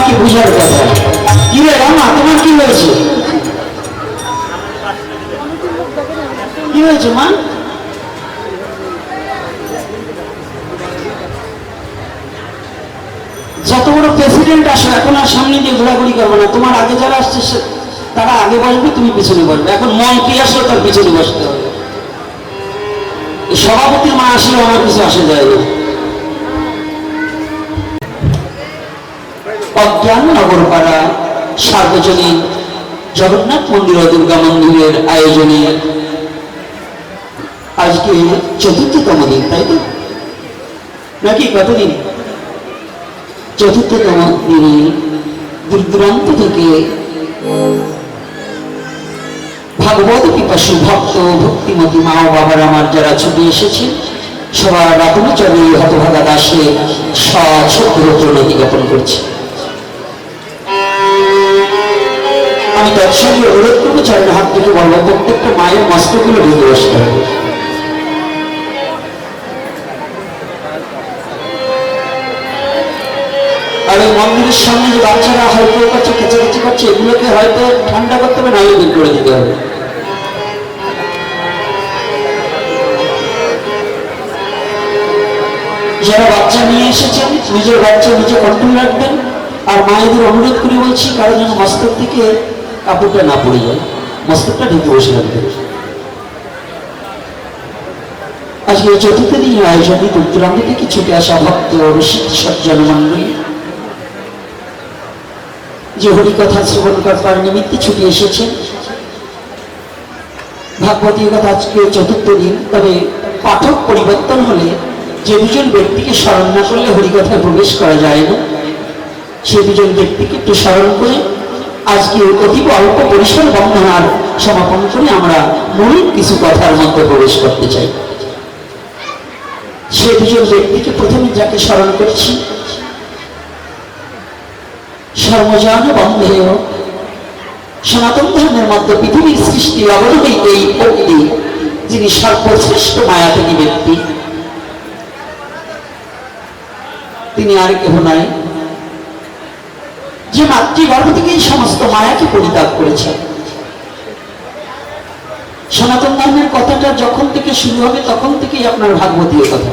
কি বুঝার কথা। কি রে রামা, তোমার কি হয়েছে? কি হয়েছে মা? যত বড় প্রেসিডেন্ট আসো, এখন আর সামনে দিয়ে ঘোরাঘুরি করবে না। তোমার আগে যারা আসছে তারা আগে বসবে, তুমি পিছনে বসবে। এখন মন্ত্রী আসলো, তার পিছনে বসতে হবে। সভাপতির মা আসলে আমার কিছু আসে যায় না। অজ্ঞান নগরপাড়া সার্বজনীন জগন্নাথ মন্দির ও দুর্গা মন্দিরের আয়োজনে আজকে ৪র্থতম দিন, তাই তো নাকি? কতদিন? ৪র্থতম দিনে দূর দূরান্ত থেকে ভাগবত পিপাসু ভক্ত ভক্তিমতী মা ও বাবার আমার যারা ছুটে এসেছেন, সবার রাতনচরে হতভাগা দাসে সচ্ছদ্র নদী জ্ঞাপন করছে। আমি তার সঙ্গে অনুরোধ করবো, চরণে হাত থেকে বলবো প্রত্যেকটা মায়ের মস্তকগুলো ঢেকে বসতে হবে। আর ওই মন্দিরের সামনে যে বাচ্চারা হয়তো করছে, খেচাখেচি করছে, এগুলোকে হয়তো ঠান্ডা করতে হবে, নাহলে দূর করে দিতে হবে। যারা বাচ্চা নিয়ে এসেছেন, নিজের বাচ্চা নিজে কন্ট্রোল রাখবেন। আর মায়েদের অনুরোধ করে বলছি, কারো যেন মস্তক থেকে কাপড়টা না পড়ে যায়, মস্তকটা ঢেকে বসে রাখবেন। আজকে ৪র্থ দিনের আয়োজনে দূর দূরান্ত থেকে ছুটে আসা ভক্ত রসিক সজ্জন মন্ডলী যে হরিকথা শ্রবণ করবার নিমিত্তে ছুটে এসেছেন। ভাগবতীয় কথা আজকে ৪র্থ দিন, তবে পাঠক পরিবর্তন হলে যে দুজন ব্যক্তিকে স্মরণ না করলে হরিকথায় প্রবেশ করা যায় না, সেই দুজন ব্যক্তিকে একটু স্মরণ করে আজকে অতীব অল্প পরিসর বন্ধনার সমাপন করে আমরা মূল কিছু কথার মধ্যে প্রবেশ করতে চাই। সেই দুজন ব্যক্তিকে প্রথমে যাকে স্মরণ করছি, সর্বজন বন্ধেয় সনাতন ধর্মের মধ্যে পৃথিবীর সৃষ্টি অবলম্বী এই ভক্তি, যিনি সর্বশ্রেষ্ঠ মায়াতনী ব্যক্তি, তিনি আর কেহ নয়, যে মাতৃগর্ভ থেকে এই সমস্ত মায়াকে পরিত্যাগ করেছেন। সনাতন ধর্মের কথাটা যখন থেকে শুরু হবে তখন থেকেই আপনার ভাগবতীয় কথা,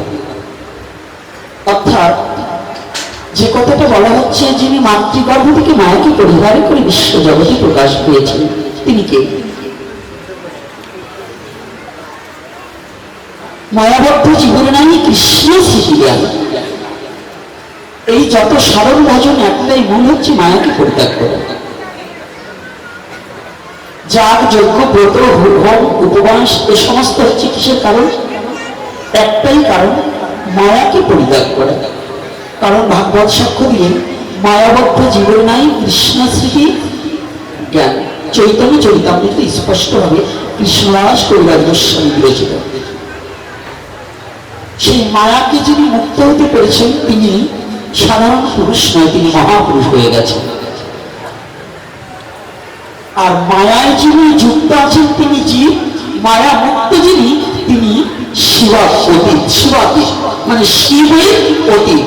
অর্থাৎ যে কথাটা বলা হচ্ছে, যিনি মাতৃগর্ভ থেকে মায়াকে পরিহার করে বিশ্ব জগতে প্রকাশ পেয়েছেন, তিনি কে? মায়াবদ্ধ জীবনে নাই কৃষ্ণ স্মৃতি জ্ঞান। এই যত সাধন ভজন একটাই মূল হচ্ছে মায়াকে পরিত্যাগ করা। যাগ যজ্ঞ ব্রত হোম উপবাস এ সমস্ত হচ্ছে কিসের কারণ? একটাই কারণ, মায়াকে পরিত্যাগ করা। কারণ ভাগবত সাক্ষ্য দিয়ে মায়াবদ্ধ জীবন নাই কৃষ্ণ স্মৃতি জ্ঞান। চৈতন্য চরিতামৃতে স্পষ্টভাবে কৃষ্ণদাস কবিরাজ গোস্বামী বিরচিত। সেই মায়াকে যিনি মুক্ত হতে পেরেছেন, তিনি সাধারণ পুরুষ নয়, তিনি মহাপুরুষ হয়ে গেছেন। আর মায়ায় যিনি যুক্ত আছেন, তিনি জীব। মায়া মুক্ত যিনি, তিনি শিবাপতি। শিবাপতি মানে শিবের অতি।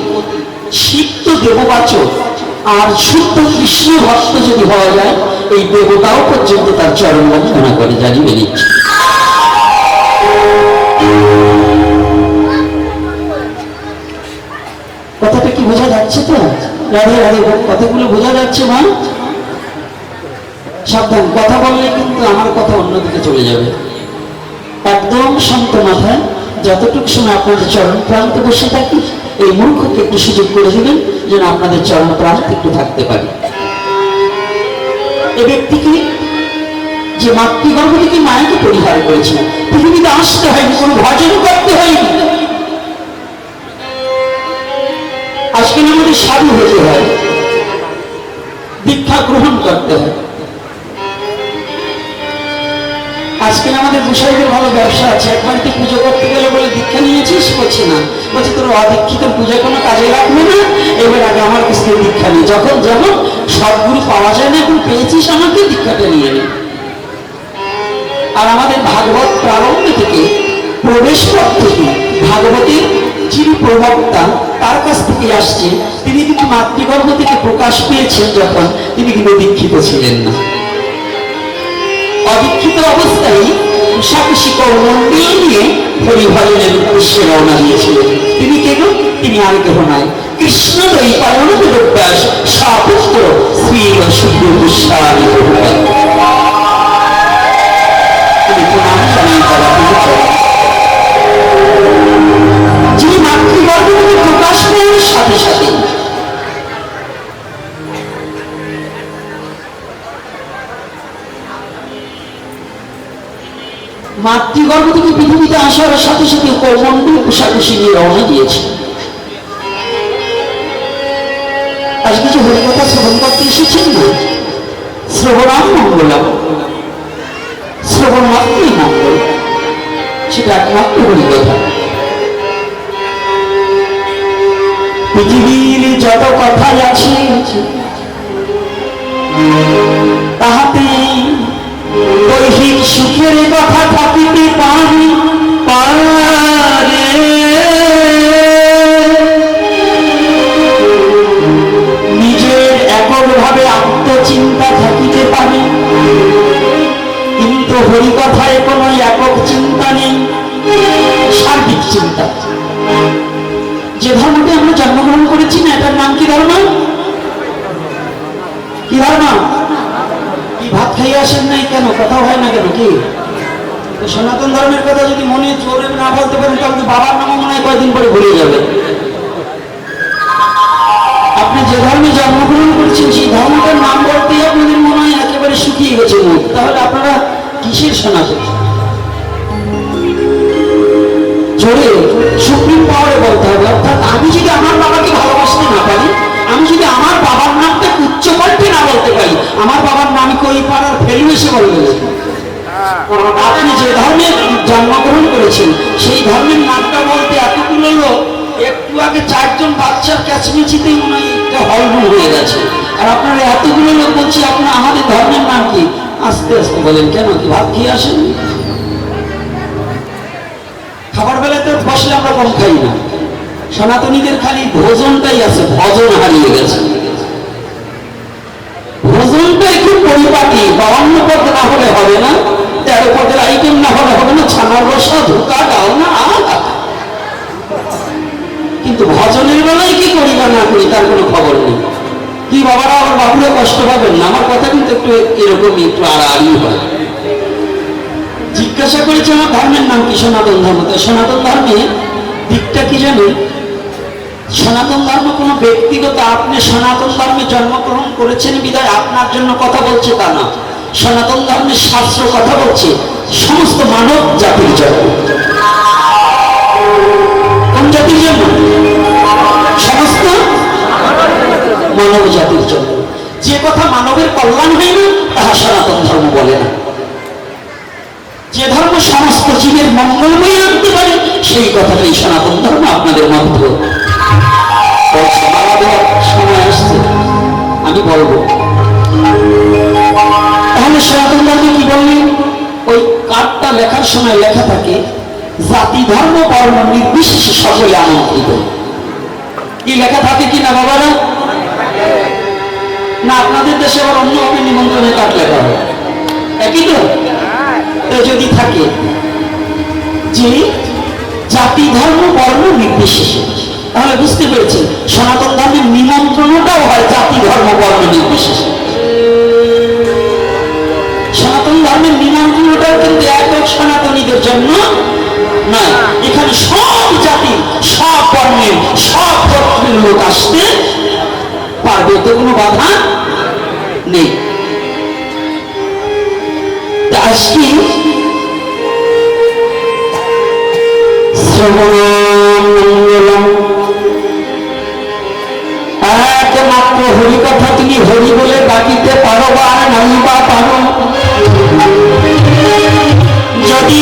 শিব তো দেববাচক, আর শুদ্ধ কৃষ্ণ ভক্ত যদি হওয়া যায়, এই দেবতাও পর্যন্ত তার চরণ বন্দনা করে, জানিয়ে নিচ্ছে। কথাটা কি বোঝা যাচ্ছে তো? রাধে রাধে, কথাগুলো বোঝা যাচ্ছে মা? সাবধান, কথা বললে কিন্তু আমার কথা অন্যদিকে চলে যাবে। একদম শান্ত মাথায় যতটুকু সময় আপনাদের চরণ প্রান্তে বসে থাকি, এই মূর্খকে একটু সুযোগ করে দিবেন যেন আপনাদের চরণ প্রান্তে একটু থাকতে পারি। এ ব্যক্তিকে যে মাতৃগর্ভ থেকে মায়াকে পরিহার করেছে, পৃথিবীতে আসতে হয়নি, কোনো ভজন করতে হয়নি। আজকে আমাদের সাধু হতে হয়, দীক্ষা গ্রহণ করতে হয়। আজকে আমাদের গোসাইদের ভালো ব্যবসা আছে, এক বাড়িতে পুজো করতে গেলে বলে দীক্ষা নিয়েছিস, করছে না, বলছে তোর অদীক্ষিত পূজা কোনো কাজে লাগবে না, এবার আগে আমার কাছ থেকে দীক্ষা নিই। যখন যেমন সদ্গুরু পাওয়া যায় না, এখন পেয়েছিস আমাকে, দীক্ষাটা নিয়ে নি। আর আমাদের ভাগবত প্রারম্ভ থেকে, প্রবেশ পথ থেকে ভাগবতের যিনি প্রবক্তা তার কাছ থেকে আসছে, তিনি কিন্তু মাতৃগর্ভ থেকে প্রকাশ পেয়েছেন যখন, তিনি কিন্তু দীক্ষিত ছিলেন না। অদীক্ষিত অবস্থায় কুশাকুশি কৌমণ্ডলী নিয়ে হরিভজনের উদ্দেশ্যে রওনা দিয়েছিলেন। তিনি কেন? তিনি আর কেহ নয়, কৃষ্ণ দ্বৈপায়ন বেদব্যাস স্বপুত্র শ্রী সুখদেব গোস্বামী প্রভুপাদ। তিনি প্রণাম জানাই তারা যিনি মাতৃগর্ভ থেকে প্রকাশ পেয়ে সাথে সাথে মাতৃগর্ভ থেকে পৃথিবীতে আসার সাথে সাথে কৌমণ্ডলী কুশাকুশি নিয়ে রওনা দিয়েছে। আজ কিছু হরিকথা শ্রবণ করতে এসেছেন না? শ্রবণাম মঙ্গলম, শ্রবণ মাত্রই মঙ্গল, সেটা একমাত্র হরিকথা। পৃথিবীর যত কথাই আছে তাহাতে দৈহিক সুখের কথা থাকিতে পারে, নিজের এককভাবে আত্মচিন্তা থাকিতে পারে, কিন্তু হরিকথায় কোনো একক চিন্তা নেই, সার্বিক চিন্তা। যে ধর্মটি আমরা জন্মগ্রহণ করেছি না, এটার নাম কি ধর্ম? কি ধর্ম? কি ভাত খাইয়ে আসেন নাই কেন? কথা হয় না কেন? কি সনাতন ধর্মের কথা যদি মনে জোরে না বলতে পারেন তাহলে বাবার নামও মনে হয় কয়েকদিন পরে ভুলে যাবে। আপনি যে ধর্মে জন্মগ্রহণ করেছেন সেই ধর্মটার নাম বলতেই আপনাদের মনে হয় একেবারে শুকিয়ে গেছে মুখ। তাহলে আপনারা কিসের সনাতন? জোরে সুপ্রিম পাওয়ারে বলতে হবে। অর্থাৎ আমি যদি আমার বাবাকে ভালোবাসতে না পারি, আমি যদি আমার বাবার নামটা উচ্চ কণ্ঠে না বলতে পারি, আমার বাবার নাম কই পাড়ার ফেলু এসে বলবে। আপনি যে ধর্মে জন্মগ্রহণ করেছেন সেই ধর্মের নামটা বলতে এতগুলো লোক, একটু আগে 4 জন বাচ্চার ক্যাচমেচিতেই মনে হয় একটা হলমুল হয়ে গেছে। আর আপনারা এতগুলো লোক বলছি আপনার আমাদের ধর্মের নাম কি? আস্তে আস্তে বলেন। কেন? কি ভাত খেয়ে আসেন? খাবার বেলায় তো বসলে আমরা কম খাই না। সনাতনীদের খালি ভোজনটাই আছে, ভজন হারিয়ে গেছে। ভোজনটাই খুব পরিপাটি, 52 পদ না হলে হবে না, 13 পদের আইটেম না হলে হবে না, ছানার রসা ধোকা দাও না। কিন্তু ভজনের বেলায় কি করি বা না করি তার কোনো খবর নেই। কি বাবারা আমার বাবুরা কষ্ট পাবেন না? আমার কথা কিন্তু একটু এরকমই, একটু আড়াআড়ি হয়। জিজ্ঞাসা করেছে আমার ধর্মের নাম কি? সনাতন ধর্ম। সনাতন ধর্মে দিকটা কি জানেন? সনাতন ধর্ম কোনো ব্যক্তিগত, আপনি সনাতন ধর্মে জন্মগ্রহণ করেছেন বিধায় আপনার জন্য কথা বলছে তা না। সনাতন ধর্মের শাস্ত্র কথা বলছে সমস্ত মানব জাতির জন্য। কোন জাতির জন্য? সমস্ত মানব জাতির জন্য। যে কথা মানবের কল্যাণ হয় না তাহা সনাতন ধর্ম বলে না। যে ধর্ম সমস্ত জীবের মঙ্গলময় আনতে পারে সেই কথাটাই সনাতন ধর্ম আপনাদের মন্ত্র। সময় আসছে আমি বলবো। তাহলে সনাতন ধর্মে কি বললেন? ওই কার্ডটা লেখার সময় লেখা থাকে জাতি ধর্ম বর্ণ নির্বিশেষে সকলে আমন্ত্রিত। কি লেখা থাকে কিনা বাবারা? না আপনাদের দেশে আবার অন্যভাবে নিমন্ত্রণের কার্ড লেখা হয়? একই তো? যদি থাকে যে জাতি ধর্ম বর্ণ নির্বিশেষে, তাহলে বুঝতে পেরেছেন সনাতন ধর্মের নিমন্ত্রণটাও হয় জাতি ধর্ম বর্ণ নির্বিশেষে। সনাতন ধর্মের নিমন্ত্রণটাও কিন্তু একক সনাতনীদের জন্য নয়। এখানে সব জাতি, সব বর্ণের, সব গোত্রের লোক আসতে পারবে, তো কোনো বাধা নেই। আজকে শ্রবণমঙ্গলম, একমাত্র হরি কথা তুমি হরি বলে ডাকিতে পারো বা নাই বা পারো। যদি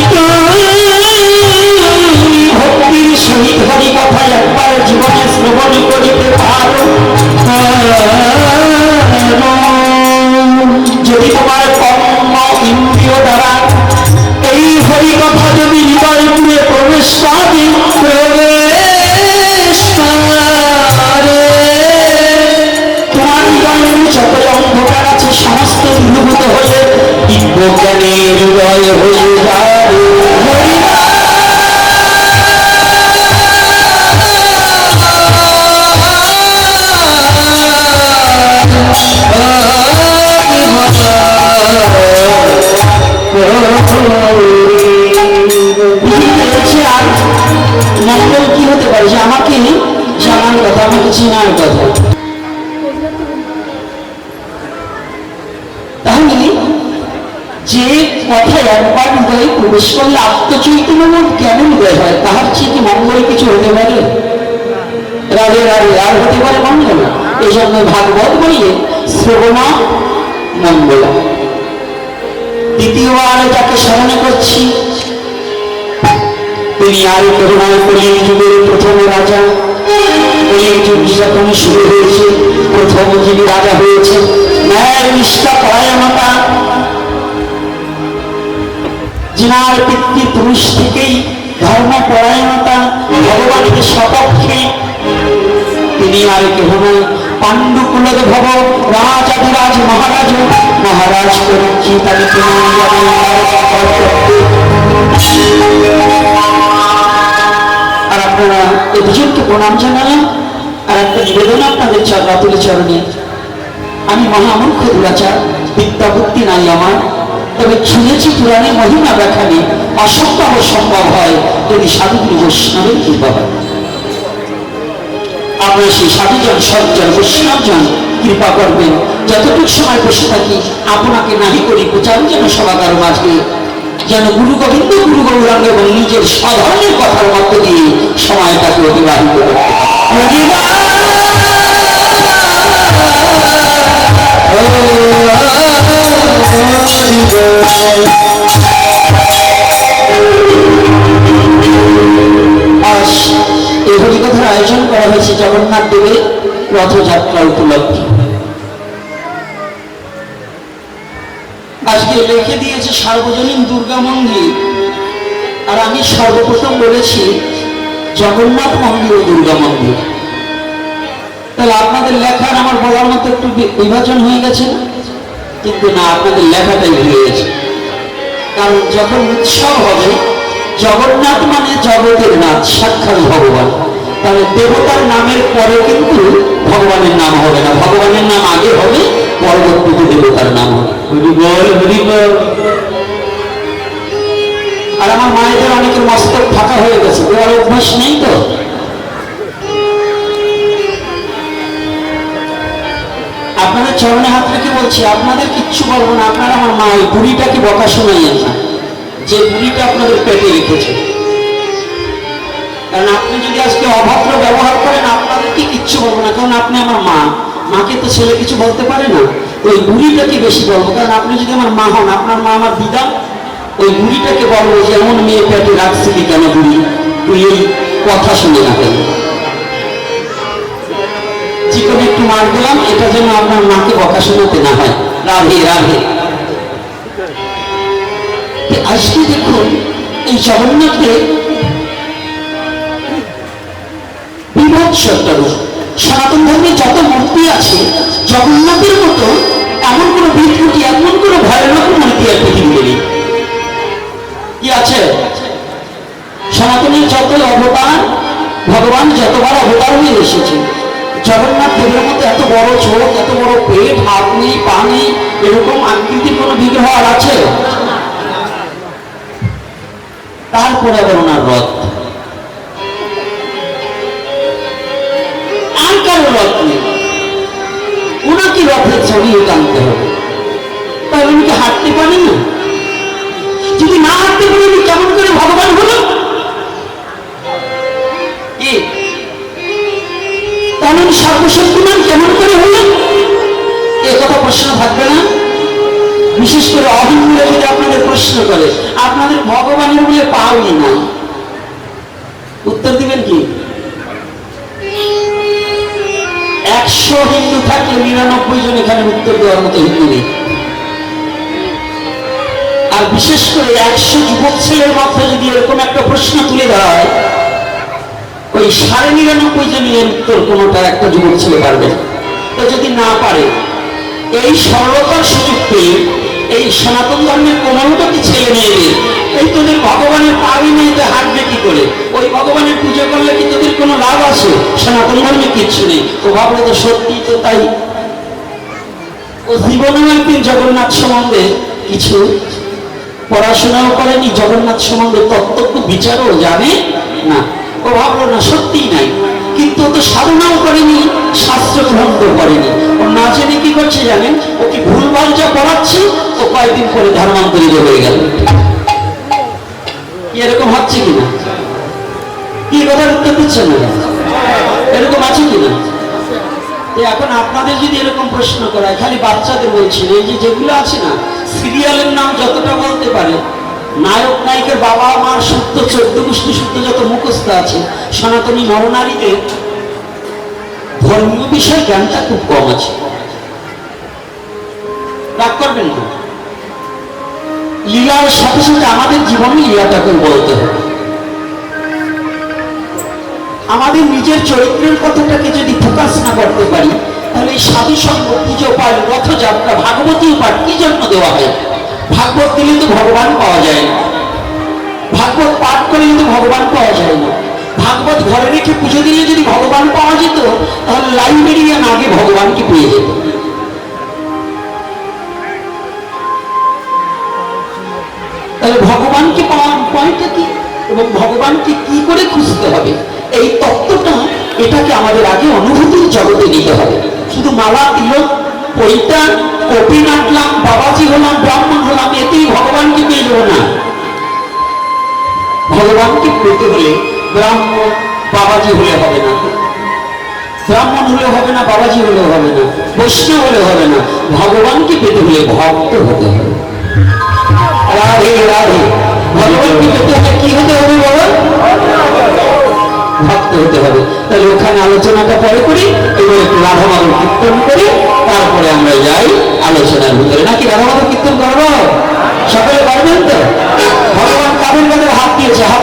ভক্তির সহিত হরি কথা একবার জীবনে শ্রবণ করিতে পারো, যদি তোমার কর্ম ইন্দ্রিয় দ্বারা এই হরি কথা যদি হৃদয় পুরে প্রবেশ করে যত অন্ধকার আছে সমস্ত দূরীভূত হয়ে দিব্যজ্ঞানের হৃদয় হয়ে যায়। মঙ্গল কি হতে পারে যে আমাকে জানার কথা, আমাকে চেনার কথা। তাহলে যে কথা একবার হৃদয়ে প্রবেশ করলে আত্মচৈতন্য কেন হৃদয় হয়, তাহার চেয়ে কি মঙ্গল কিছু হতে পারে? রাধে রাধে, আর হতে পারে মঙ্গল? এই জন্য ভাগবত বললে শ্রবণা মঙ্গল। দ্বিতীয়বার যাকে স্মরণে করছি তিনি আর কেউ নয়, কলির যুগের প্রথম রাজা। কলির যুগ যখন শুরু হয়েছে, প্রথম যিনি রাজা হয়েছে, ন্যায় নিষ্ঠা পরায়ণতা, যিনার পিতৃপুরুষ থেকেই ধর্ম পরায়ণতা, ভগবানের সপক্ষে, তিনি আর কেউ নয় পাণ্ডুকুলের ভব রাজাধিরাজ মহারাজ। মহারাজ করছি তাকে আর আপনারা এই দুজনকে প্রণাম জানালাম। আর একটা নিবেদন আপনাদের রাতুল চরণে। আমি মহামূর্খ দুরাচার, বিদ্যা বুদ্ধি নাই আমার, তবে শুনেছি পুরাণে মহিমা দেখালে অসম্ভব সম্ভব হয় যদি সাধুগুরু বৈষ্ণবের কৃপা হয়। আপনারা সেই সাধুজন সজ্জন বৈষ্ণবজন কৃপা করবেন। যতটুকু সময় বসে থাকি আপনাকে নাহি করি প্রচার যেন সবাকার মাঝে, যেন গুরু গোবিন্দ গুরু গৌরাঙ্গ এবং নিজের সাধারণের কথার মধ্য দিয়ে সময়টাকে অতিবাহিত করতে আজ এই হরিকথার আয়োজন করা হয়েছে জগন্নাথ দেবের রথযাত্রা উপলক্ষে। আজকে লিখে দিয়েছে সার্বজনীন দুর্গা মন্দির, আর আমি সর্বপ্রথম বলেছি জগন্নাথ মন্দির ও দুর্গা মন্দির। তাহলে আপনাদের লেখার আমার বলার মতো একটু বিভাজন হয়ে গেছে, কিন্তু না, আপনাদের লেখাটাই ভুলে গেছে। কারণ যখন উৎসব হবে, জগন্নাথ মানে জগতের নাথ, সাক্ষাৎ ভগবান, তাহলে দেবতার নামের পরে কিন্তু ভগবানের নাম হবে না, ভগবানের নাম আগে হবে, পরবর্তীতে দেবতার নাম হবে। হরি বল হরি বল। আর আমার মায়েদের অনেকের মস্তক ফাঁকা হয়ে গেছে, ওর অভ্যাস নেই তো। আপনাদের চরণে হাত রেখে বলছি, আপনাদের কিচ্ছু বলবো না। আপনারা আমার মা, ওই বুড়িটাকে বকা শোনাইয়েন না, যে বুড়িটা আপনাদের পেটে রেখেছে। কারণ আপনি যদি আজকে অভদ্র ব্যবহার করেন, আপনাদেরকে কিচ্ছু বলবো না, কারণ আপনি আমার মা। মাকে তো ছেলে কিছু বলতে পারে না, ওই বুড়িটাকে বেশি বলবো। কারণ আপনি যদি আমার মা হন, আপনার মা আমার দিদা, ওই বুড়িটাকে বলবো যে এমন মেয়ে পেটে রাখছিলি কেন বুড়ি, তুই এই কথা শুনে না কেন। চিকন একটু মার দিলাম, এটা যেন আপনার মাকে বকা শোনাতে না হয়। রাধে রাধে। আজকে দেখুন এই জগন্নাথের বিভৎস একটা রূপ। সনাতন ধর্মে যত মূর্তি আছে, জগন্নাথের মতো এমন কোন বিকৃতি, এমন কোন ভয়ানক মূর্তি আর পৃথিবীতে নেই। কি আছে? সনাতনের যত অবতার, ভগবান যতবার অবতার হয়ে এসেছে, জগন্নাথ দেবের মতো এত বড় চোখ, এত বড় পেট, হাত নেই, পা নেই, এরকম আকৃতির কোন বিগ্রহ আর আছে? তারপরে আবার ওনার রথ, আর কারো রথ নেই, ওনাকে রথে চড়িয়ে টানতে হবে। তাহলে উনি কি হাঁটতে পারেন না? যদি না হাঁটতে পারে, উনি কেমন করে ভগবান হলো? তাহলে উনি সর্বশক্তিমান কেমন করে হলেন? এ কথা প্রশ্ন থাকবে না? বিশেষ করে অহিন্দুরা যদি আপনাদের প্রশ্ন করে, আপনাদের ভগবানের বলে পাওনি না, উত্তর দিবেন কি? 100 হিন্দু থাকলে 99 জন এখানে উত্তর দেওয়ার মতো হিন্দু নেই। আর বিশেষ করে 100 যুবক ছেলের মধ্যে যদি এরকম একটা প্রশ্ন তুলে দেওয়া হয়, ওই 99.5 জনের উত্তর কোনোটা একটা যুবক ছেলে পারবে। তো যদি না পারে, এই সরলতার সুযোগ পেয়ে এই সনাতন ধর্মের কোমলমতি ছেলে মেয়েদের এই তোদের ভগবানের পাবি মেয়েতে হাঁটবে কি করে? ওই ভগবানের পুজো করলে কি তোদের কোনো লাভ আছে? সনাতন ধর্মে কিচ্ছু নেই। ও ভাবলো তো সত্যি তো তাই। ও জীবনেও একদিন জগন্নাথ সম্বন্ধে কিছু পড়াশোনাও করেনি, জগন্নাথ সম্বন্ধে তত্ত্ব বিচারও জানে না। ও ভাবলো না সত্যিই নাই, কিন্তু ও তো সাধনাও করেনি, শাস্ত্র গ্রহণ করেনি। ও না জেনে কি করছে জানেন? ওকে ভুলভাল যা পড়াচ্ছে ও কয়েকদিন পরে ধর্মান্তরিত হয়ে গেল। কি এরকম হচ্ছে কিনা? কি কথার উত্তর দিচ্ছেন না? এরকম আছে কিনা? এখন আপনাদের যদি এরকম প্রশ্ন করায়, খালি বাচ্চাদের বলছিল, এই যে যেগুলো আছে না সিরিয়ালের নাম যতটা বলতে পারে, নায়ক নায়িকার বাবা মার সূত্র 14 গোষ্ঠী সূত্র যত মুখস্থ আছে, সনাতনী নরনারীদের ধর্মীয় বিষয় জ্ঞানটা খুব কম আছে। রাগ করবেন না, লীলার সাথে সাথে আমাদের জীবনে লীলাটাকে বলতে হবে। আমাদের নিজের চরিত্রের কথাটাকে যদি ফোকাস না করতে পারি, তাহলে এই সাধু সঙ্গ, পুজো পাঠ, রথযাত্রা, ভাগবতী পাঠ কি জন্য দেওয়া হয়? ভাগবত দিলে তো ভগবান পাওয়া যায় না, ভাগবত পাঠ করে কিন্তু ভগবান পাওয়া যায় না। ভাগবত ঘরে রেখে পুজো দিলে যদি ভগবান পাওয়া যেত, তাহলে লাইব্রেরিয়ান আগে ভগবানকে পেয়ে যেত। তাহলে ভগবানকে পাওয়ার উপায়টা কি এবং ভগবানকে কি করে খুঁজতে হবে, এই তত্ত্বটা এটাকে আমাদের আগে অনুভূতির জগতে নিতে হবে। শুধু মালা তিলক পরিত্রাণ কপি নাটলাম, বাবাজি হলাম, ব্রাহ্মণ হলাম, এতেই ভগবানকে পেয়ে যাবো না। ভগবানকে পেতে হলে ব্রাহ্মণ বাবাজি হলে হবে না, ব্রাহ্মণ হলে হবে না, বাবাজি হলে হবে না, বৈষ্ণব হলে হবে না। ভগবানকে পেতে হলে ভক্ত হতে হবে। রাধে রাধে। ভগবানকে পেতে হলে কি হতে হবে বাবা? ভক্ত হতে হবে। তাহলে ওখানে আলোচনাটা পরে করি, এবার একটু রাধা মাধব কীর্তন করি, তারপরে আমরা যাই আলোচনার ভিতরে। নাকি রাধা মাধব কীর্তন করবো? সকলে পারবেন তো? ভগবান কাদের কাদের হাত দিয়েছে, হাত